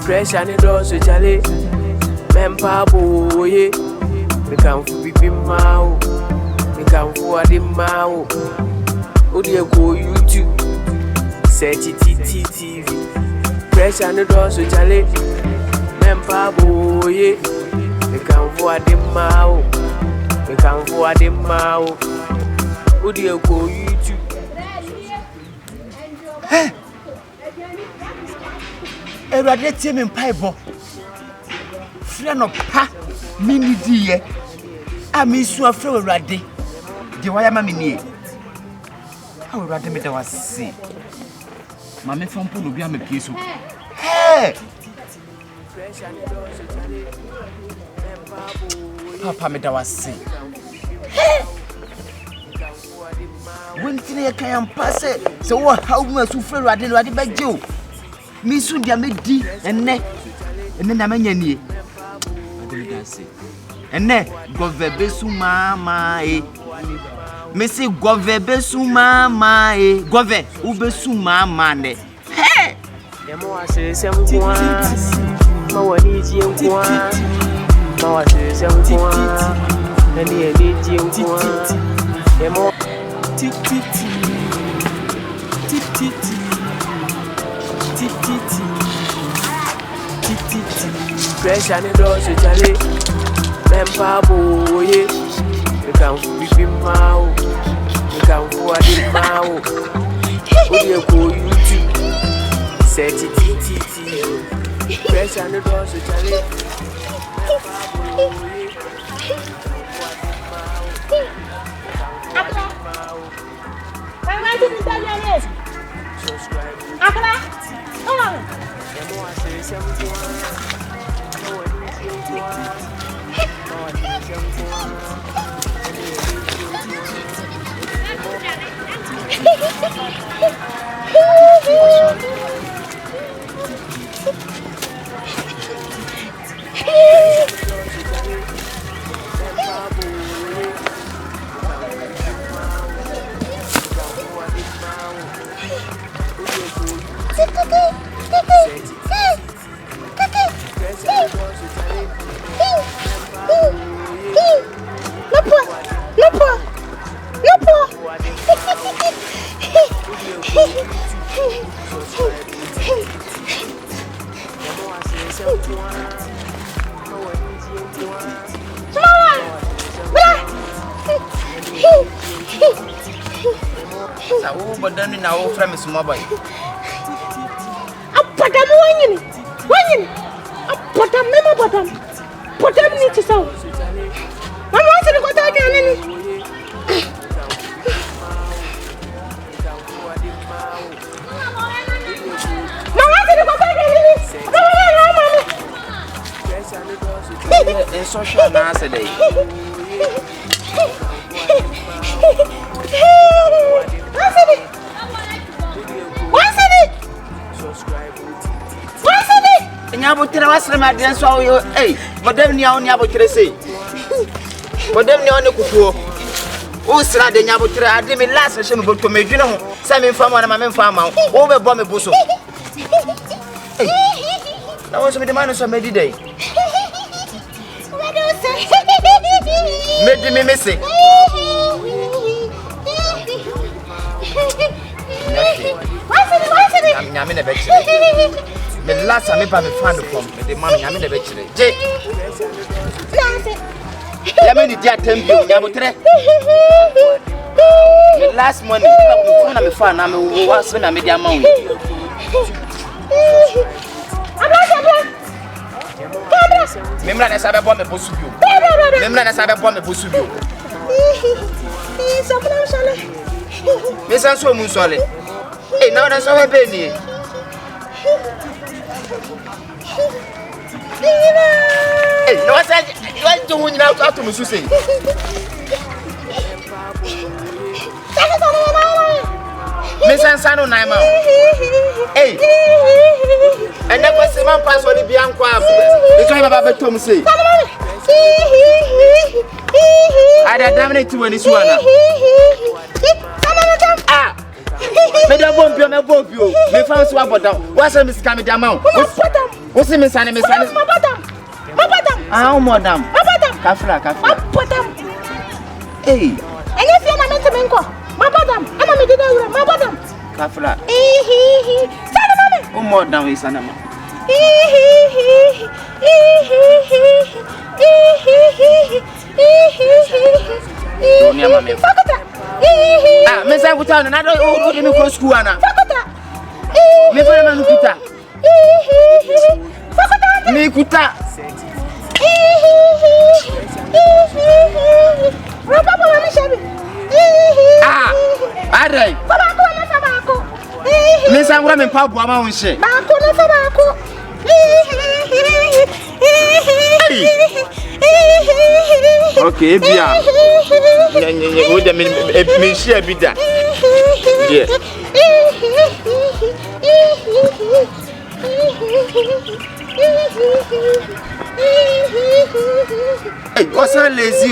Fresh and it also Charlie. Mempa boy, we come for Bipping Mao, we come for the Mao. Would you go YouTube? Search it TV. Fresh and it also Charlie. Mempa boy, we come for the Mao, we come for the Mao. Would you go YouTube? Hey! Erade tie me mpaibo. Frɛ no pa mini die. A me su afrɛ Erade. De waya ma me nie. Ha Erade me da wase. Ma me fampo no bia me pie so. Hey! Papa me da wase. Hey! Wentine ye kan passe. Se wo hawo ma su frɛ Erade no ade bagye o. Me su dia me di enne na manya nie enne govebe su mama e me se govebe su mama e gove ube su mama ne he demo ase semkwa ma wani ji nkwa ma wase semkwa eni eni ji nkwa demo tititi fresh and it also Charlie. Mempa boy, we come for Bipping Mao, we come for the Mao. Would you go YouTube? Search it TV. Fresh and it also Charlie. Na wo fra me small boy apadam wanyini apadam mema podam ni ti saw mama wase ni kwata anya ni mama wase ni kwata anya ni en social na ase dey Nyabotre wasre ma den so yo eh modem ni awon nyabotre sei modem ni awon kutuo o sra de nyabotre ade me last she me boto me dwene ho sa me mfa ma na me mfa ma o be bo me boso na wo so me de man so me di dey me di me mese nyame na be chire the last time I found the phone, the money I'm in the betchery. Jay, I mean, the temple, Yabutre. The last money, I'm a fan, I'm a was when I made the amount. Remember, I said, I bought a bus of you. Remember, I said, I bought a bus of you. Miss Anso Musole. Hey, now that's all I pay. Hey, no, I said, you want to win out to Musu say. Miss Ansano Naima. Hey, and that was the man pass on the Bianco. The time about Tom say. Ada damn it when it's one. Ah, Madam Bompio, my Bompio, me found swap down. What's a miss coming down? What's the miss and miss? Ah, madam. Kafra. Hey, and if you're not to make my madam, I'm a middle, my madam. Kafra. Oh, more down is animal. Ah, Miss Abutan, and I don't know you go school. Me for a Kuta. Me Kuta. Ah, Adai. Miss Amram and Papa won't say. Okay, Bia. Would the mean share be that? Yeah. Hey, what's that lazy?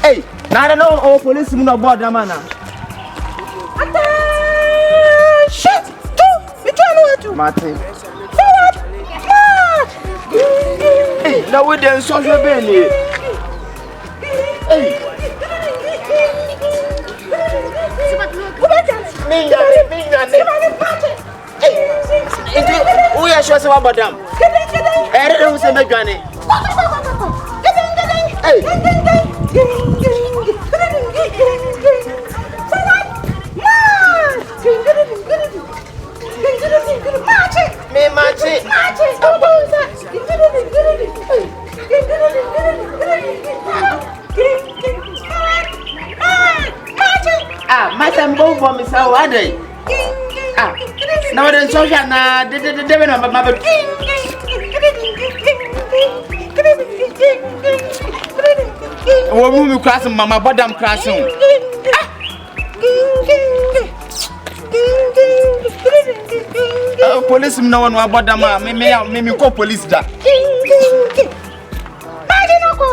Hey, now I don't know all policemen about the man. Shit! Two! Martin. Forward! Hey, now we're there in social belly. Hey. Hey, we are sure about them. I don't say my granny. Hey. Ah, my son both for me, so are they? Ah, now then, social now, they went on my woman crossing, Mamma, but I'm crossing. Police, no one about them. Me call police that.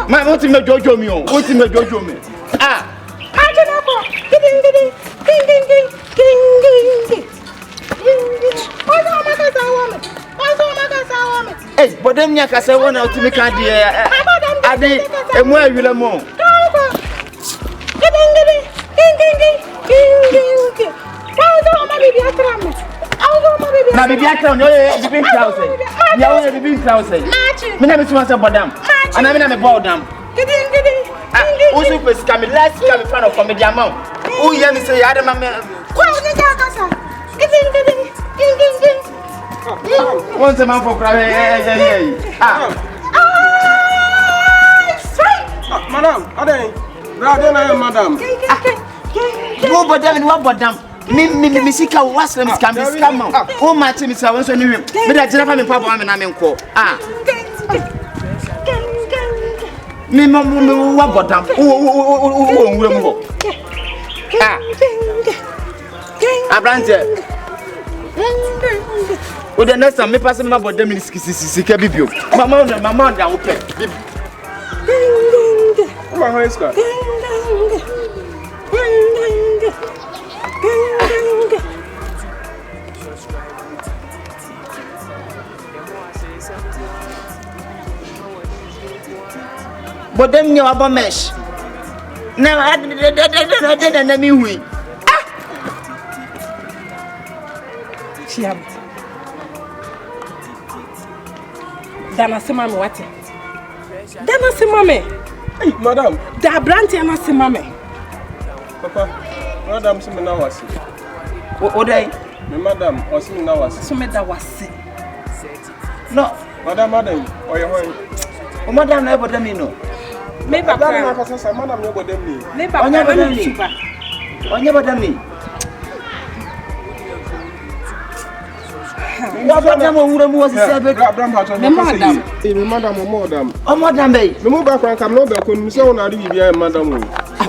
My ultimate Jojo me, ultimate Jojo me. Ah, hey, but them Yaka say one out to me can't hear. I did, and where you more. Now, baby, I can't know the big house. You are the big house. My name is Master Badam, and I'm about them. Also, first coming last year in front of comedy amount. Oh, yeah, me say, Adam, once a month for crying. Madam, madam. Go, but then what but them? Me sika wasem scam scam. Oh my team is so new. Me da jina fa me papa me na me nko. Ah. Me wa bodam. O nwure mu ho. Ah. Abrante. O the next time me pass me bodam ni sika bibio. Mama da wo pe. Come on, Scott. But them you about mesh. Now I did me we. Chiam. Dana se mame wate. Dana se mame. Hey, madam. Da branti ana se mame. Papa, madam se me na wasi. O dai. Me madam, o se me na wasi. So me da wasi. No, madam, oye hoy. o madam na bodam ni no. Me ba Madam na kasa madam yo bodam ni. Me ba onye bodam ni. Onye bodam ni. Wa bodam o wura mu wasi sebe. Abraham ha to. Me madam. Me madam o madam. O madam be. Me mo ba kwan kam no be ko mi se wona ri bibia madam o.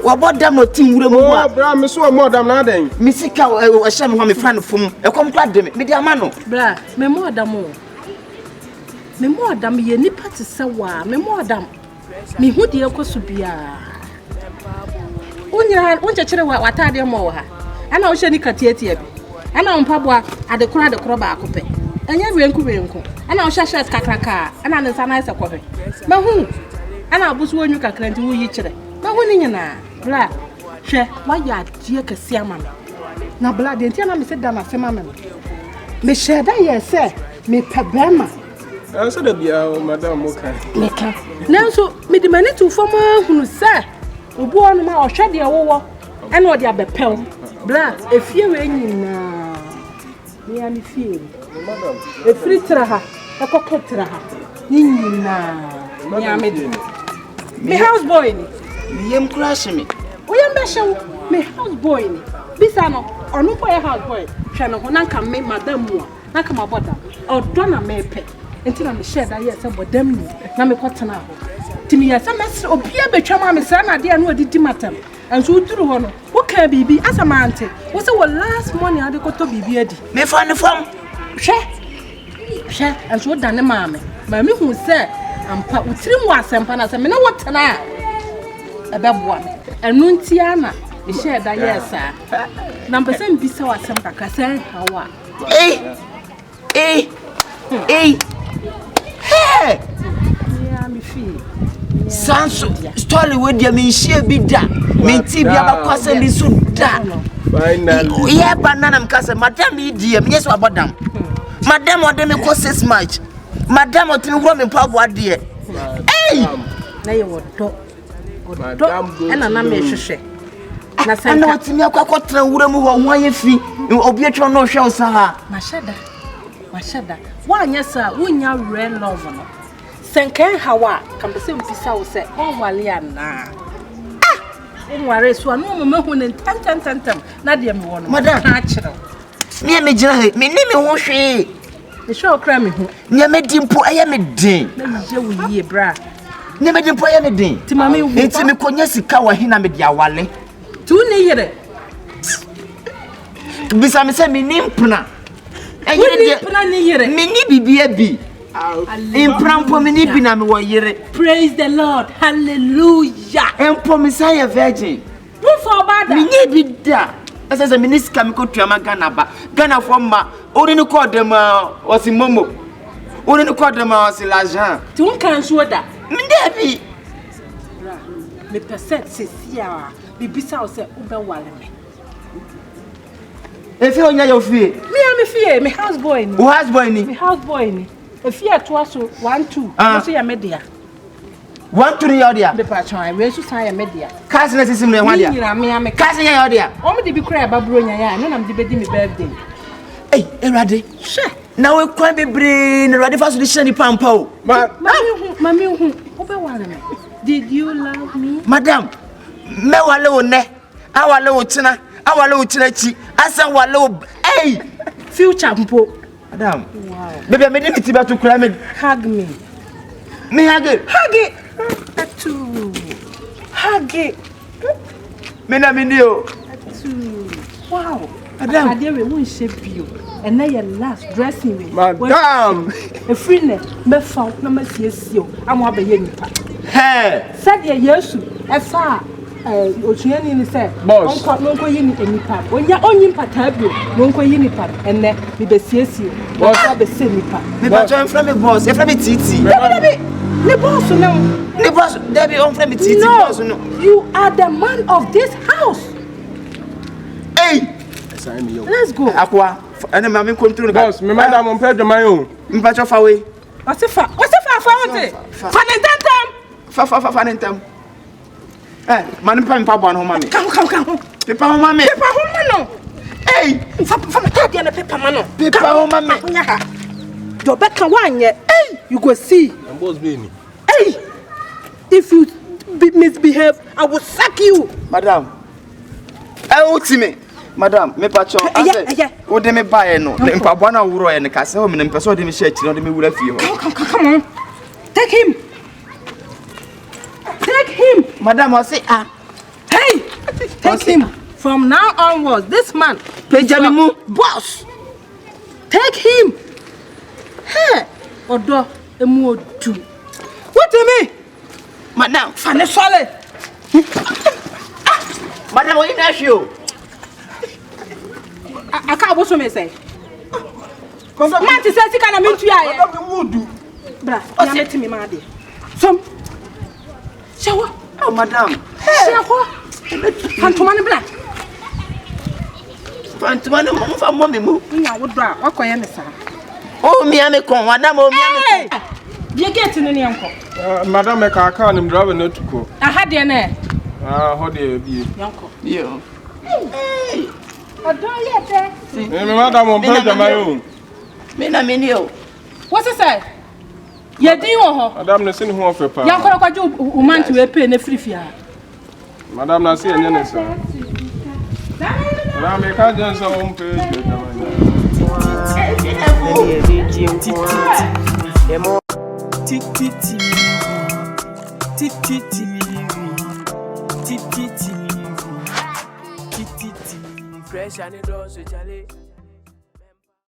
Wa bodam o tin wura mu wa. Abraham me so o madam na den. Me sika o hye me ho me fra no fom. E kom kwa de me. Me di ama no. Bra, me madam o. Me more dam ye nipa te se wa me more dam me hu de ekoso bia unya chechere wa watade mo wa ha ana wo hye ni katietie bi ana wo mpaboa adekora ba akope anya wenku ana wo hye shirt kakraka ana ne sana ise kofe me hu ana abusu onyu kakra nti wo yi kire me hu ni nyina bla hwe wa ya die kase ama me na bla de nti ana me se da na se ma me me sheda ye se me pebema so da bia madam moka meka nanso me de mani to fama hunu se obu onu ma ohwe de wowo ena odi abepew bla efie we nyina me ya me fie madam efiri tra ha ekoketra ha nyina ya me de me house boy ni Me yam crash me. oyam be hyew me house boy ni bisa no onu boy house boy hwe no ho na nka me madam mu na nka maboda odo na mepe enti na me share da ye se bodam ni na me kwatena ho timi ya se mes obia betwa ma me sra na de na odidi matam anso uduru ho no wo ka bibi asamante wo se wo last morning ade koto bibi adi Me fa ne fam. hwe anso da ne ma me hu se ampa utirim wa asempa na se me na wotena ebeboa enu ntia na me share da ye sa na mpese mbisa wa asem kakra se hawa Hey! Hey! ya me fie Sanso story we dia me nhie bi da. Me ti bia ba kwase mi so da. finally Yeah, banana mkase madam idie me yeso abodam. Madam ode me ko 6 match. Madam otimi gro me pabo ade. Hey! na ye wodo madam go ena na me hwehwe na Ana senka otimi akwakotra wura mu ho hwan yefi. Obi etro no hwe osa ha. mashada wanya sa wonya real love no senka hawa kambese mpisa wo se onwale ana onware so anu mo mahu ne tantantantam na de me wono Madam. ha kire Me me gina he. Me ni me ho hwe. me show kra me hu Nya me dimpo eye me din. na je wo yie bra Nya me dimpo eye me din. ti mama hu Enti me konya sika wa hina me dia wale. tu ne yire Bisa me se me nimpna. woni pna ne yire Me ni bibia bi. Imprampo me ni bi na me wo yire. praise the lord hallelujah Empo me say virgin. who for bad Me ni bi da. Asa se me ni sika me ko tuama Ghana ba. Ghana for ma. Ori ni ko dem osi momo. Ori ni ko dem osi l'argent. ti won kan so da Me dey bi. me percent sesia bibisa wo se ubewale me Efi onya yo fie. me fie me house boy ni Wo husband ni. me house boy ni efi ato so 1 2 so ya media 1 3 yo dia. me pa chan we so san ya media Kasi na sisim na hwa dia. ni me ame Kasi nya yo dia. o me de bi kra ba bro nya ya no na me de bedi me birthday Hey, Erade. she Na we kwan bebre na Erade fa so de shani pampa o. mami hu ubewale me did you love me Madam, me wale o ne. Awale o tina. Awale o tina chi. Asa wale o hey. future mpo Madam. wow Baby, me dey me tiba to kura me. hug me Me hage. atu hug it Me na me ni o. atu wow Madam. ade we won she bio and na your last dressing we madam a free ne me fa na ma siesie o amo abaye nipa Hey. said yesu e fa otuani ni say Boss. onko yi ni nipa onya onyi mpata bio onko yi nipa enne me be siesie o Boss. be se nipa Me ba join from me boss. E from me titi. Debbie ne boss no Ne boss, Debbie on from me titi boss no. you are the man of this house Hey. sign me yo let's go Akwa. Ene ma me control ka. boss me madam on pay joman yo Mpa cho fa we. what's fa wote fa ne tantam Fa nentam. Eh, man pa bo no ma me. come Pepa ho ma me. pepa ho ma no Hey. fa me tade na pepa ma no Pepa ho ma me. nya ha do beka wanye hey you go see and boss be ni hey if you misbehave I will sack you Madam. Ultime. Madam, me pa cho. Yeah. O de me bae no. Ne mpa bo na wuro ye ne ka se o me ne mpa so de me share chi no de me wura fie ho. come on take him Madam, I say hey take him from now onwards this man Pejami mu. boss take him hey odo Emuodu. What do you mean? Madam, Fane swale. madam, what you not show? I can't watch me say. Madam, Man, to say, can I meet you? madam, you do. Bra, I'm letting me mad. Some. Shower. Oh, madam. Shower. Fantomani black. Fantomani, mama, for mommy, move. I would draw. What can I say? Oh, me, I'm a con, madam, oh, me, I'm You get in any uncle. Madam, I can't drive not to go. I had the name. How do you be? Uncle. you. Hey. I don't yet. Madam, on pay my own. Me, na me, you. What's it say? You do, Madam, the same home for young Coraco, man to pay in a free fare. Madam, I see any sir. Madam, I can't just home pay. Fresh and it does, Charlie.